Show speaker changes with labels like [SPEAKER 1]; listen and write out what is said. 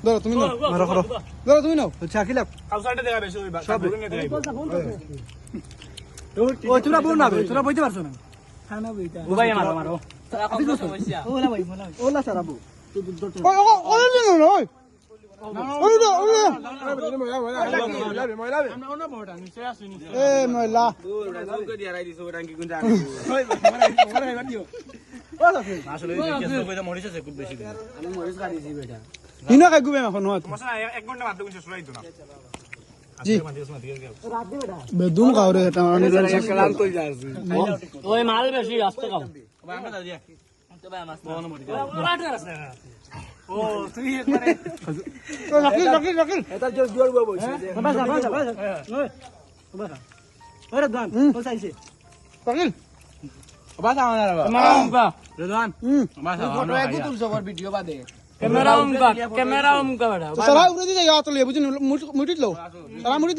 [SPEAKER 1] ধরো তুমি নাও মারো করো ধরো তুমি নাও শাকিল
[SPEAKER 2] আউটসাইডে দেখা বেশি ওই সব ঘুরে দেখাইবো
[SPEAKER 1] ও তোরা বল না তোরা বইতে পারছো না খানা বইতা
[SPEAKER 2] ও ভাই মারো মারো
[SPEAKER 1] ওলা ভাই ওলা সারাবো ও না ওই এ ময়লা ইনো খাই গুবে এখন হত
[SPEAKER 2] এক ঘন্টা মাত্র গুনছে শুরাই তো না
[SPEAKER 1] জি বেদুম খাও রে এটা অনেক
[SPEAKER 2] কালাম কই যাচ্ছে
[SPEAKER 3] ওই মাল বেশি আস্তে খাও
[SPEAKER 2] ভাই আমরা দাদিয়া
[SPEAKER 3] তো ভাই মাছ
[SPEAKER 2] বড় মরি
[SPEAKER 3] রাতে আছে
[SPEAKER 2] ও তুই একবারে
[SPEAKER 1] শাকিল
[SPEAKER 2] এটা জোর জোর বসে
[SPEAKER 1] ওরে দান পয়সাইছে শাকিল
[SPEAKER 2] বাসা আমাদের
[SPEAKER 3] মামকা
[SPEAKER 2] রেদওয়ান বাসা ফটো এক তুলছো ওর ভিডিও বাদে
[SPEAKER 3] ক্যামেরা উমকা বেটা
[SPEAKER 1] সারা উড়ে দিয়ে যাও তো লে বুঝিন মুটিত লো সারা মুটিত